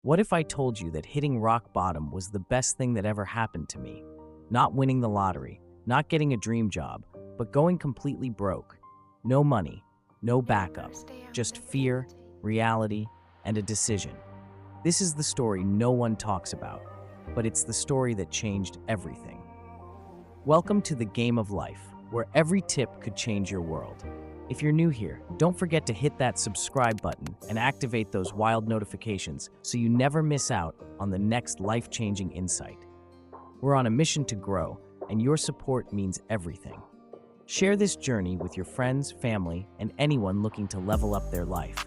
What if I told you that hitting rock bottom was the best thing that ever happened to me? Not winning the lottery, not getting a dream job, but going completely broke. No money, no backup, just fear, reality, and a decision. This is the story no one talks about, but it's the story that changed everything. Welcome to the game of life, where every tip could change your world. If you're new here, don't forget to hit that subscribe button and activate those wild notifications so you never miss out on the next life-changing insight. We're on a mission to grow, and your support means everything. Share this journey with your friends, family, and anyone looking to level up their life.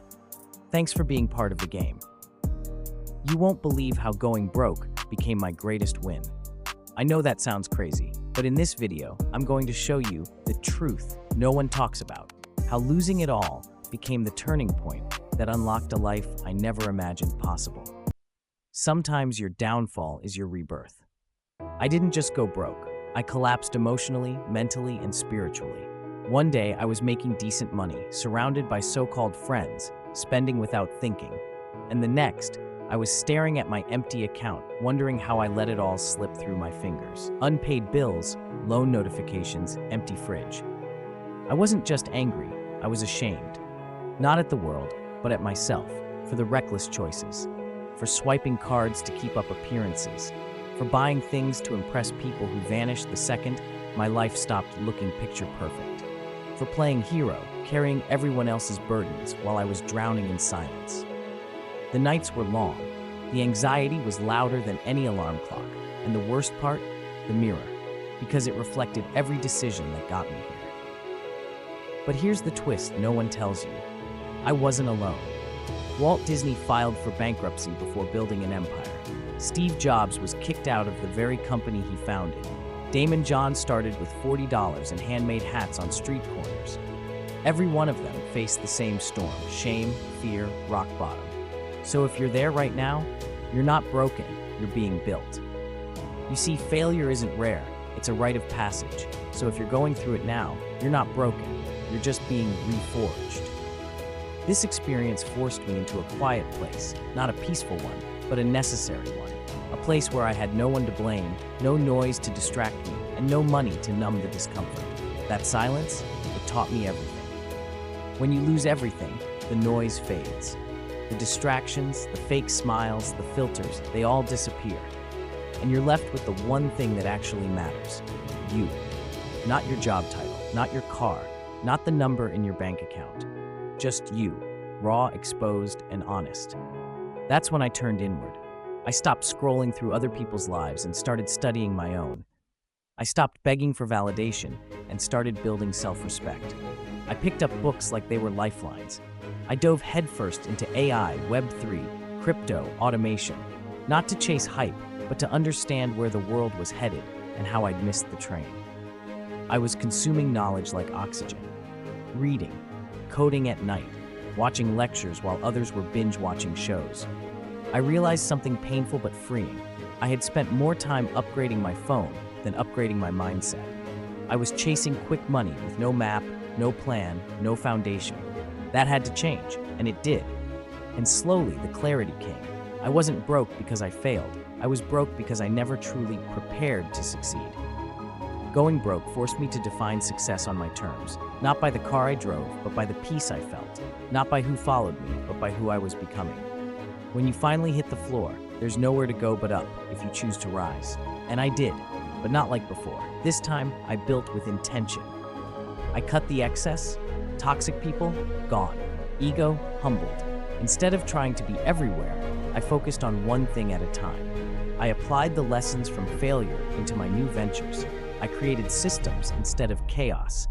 Thanks for being part of the game. You won't believe how going broke became my greatest win. I know that sounds crazy, but in this video, I'm going to show you the truth no one talks about. How losing it all became the turning point that unlocked a life I never imagined possible. Sometimes your downfall is your rebirth. I didn't just go broke. I collapsed emotionally, mentally, and spiritually. One day, I was making decent money, surrounded by so-called friends, spending without thinking. And the next, I was staring at my empty account, wondering how I let it all slip through my fingers. Unpaid bills, loan notifications, empty fridge. I wasn't just angry, I was ashamed. Not at the world, but at myself, for the reckless choices, for swiping cards to keep up appearances, for buying things to impress people who vanished the second my life stopped looking picture perfect, for playing hero, carrying everyone else's burdens while I was drowning in silence. The nights were long, the anxiety was louder than any alarm clock, and the worst part, the mirror, because it reflected every decision that got me here. But here's the twist no one tells you. I wasn't alone. Walt Disney filed for bankruptcy before building an empire. Steve Jobs was kicked out of the very company he founded. Damon John started with $40 and handmade hats on street corners. Every one of them faced the same storm: shame, fear, rock bottom. So if you're there right now, you're not broken, you're being built. You see, failure isn't rare, it's a rite of passage. So if you're going through it now, you're not broken, you're just being reforged. This experience forced me into a quiet place, not a peaceful one, but a necessary one. A place where I had no one to blame, no noise to distract me, and no money to numb the discomfort. That silence, it taught me everything. When you lose everything, the noise fades. The distractions, the fake smiles, the filters, they all disappear. And you're left with the one thing that actually matters: you. Not your job title, not your car, not the number in your bank account. Just you, raw, exposed, and honest. That's when I turned inward. I stopped scrolling through other people's lives and started studying my own. I stopped begging for validation and started building self-respect. I picked up books like they were lifelines. I dove headfirst into AI, Web3, crypto, automation, not to chase hype, but to understand where the world was headed and how I'd missed the train. I was consuming knowledge like oxygen, reading, coding at night, watching lectures while others were binge-watching shows. I realized something painful but freeing. I had spent more time upgrading my phone than upgrading my mindset. I was chasing quick money with no map, no plan, no foundation. That had to change, and it did. And slowly, the clarity came. I wasn't broke because I failed. I was broke because I never truly prepared to succeed. Going broke forced me to define success on my terms, not by the car I drove, but by the peace I felt, not by who followed me, but by who I was becoming. When you finally hit the floor, there's nowhere to go but up if you choose to rise. And I did, but not like before. This time, I built with intention. I cut the excess, toxic people, gone. Ego, humbled. Instead of trying to be everywhere, I focused on one thing at a time. I applied the lessons from failure into my new ventures. I created systems instead of chaos.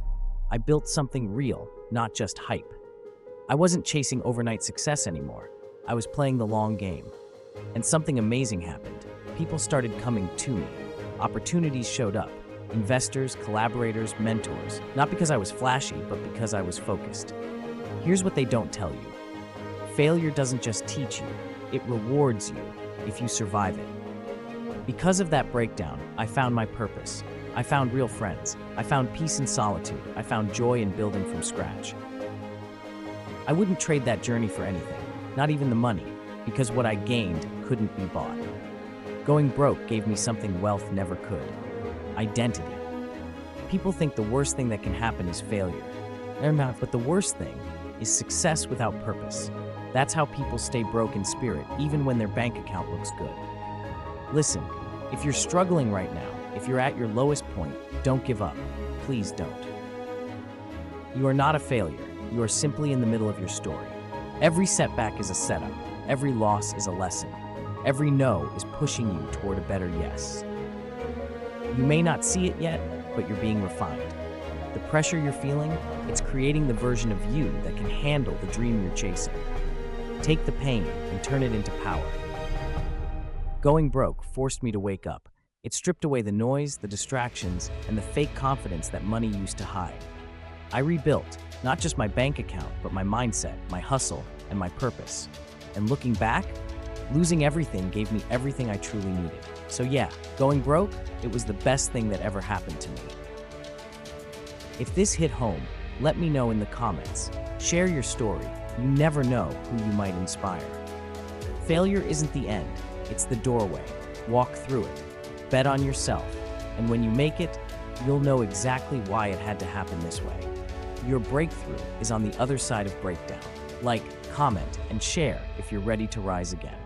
I built something real, not just hype. I wasn't chasing overnight success anymore. I was playing the long game. And something amazing happened. People started coming to me. Opportunities showed up. Investors, collaborators, mentors. Not because I was flashy, but because I was focused. Here's what they don't tell you. Failure doesn't just teach you, it rewards you if you survive it. Because of that breakdown, I found my purpose. I found real friends. I found peace in solitude. I found joy in building from scratch. I wouldn't trade that journey for anything, not even the money, because what I gained couldn't be bought. Going broke gave me something wealth never could: identity. People think the worst thing that can happen is failure. But the worst thing is success without purpose. That's how people stay broke in spirit, even when their bank account looks good. Listen, if you're struggling right now, if you're at your lowest point, don't give up. Please don't. You are not a failure. You are simply in the middle of your story. Every setback is a setup. Every loss is a lesson. Every no is pushing you toward a better yes. You may not see it yet, but you're being refined. The pressure you're feeling, it's creating the version of you that can handle the dream you're chasing. Take the pain and turn it into power. Going broke forced me to wake up. It stripped away the noise, the distractions, and the fake confidence that money used to hide. I rebuilt, not just my bank account, but my mindset, my hustle, and my purpose. And looking back, losing everything gave me everything I truly needed. So yeah, going broke, it was the best thing that ever happened to me. If this hit home, let me know in the comments. Share your story. You never know who you might inspire. Failure isn't the end, it's the doorway. Walk through it. Bet on yourself. And when you make it, you'll know exactly why it had to happen this way. Your breakthrough is on the other side of breakdown. Like, comment, and share if you're ready to rise again.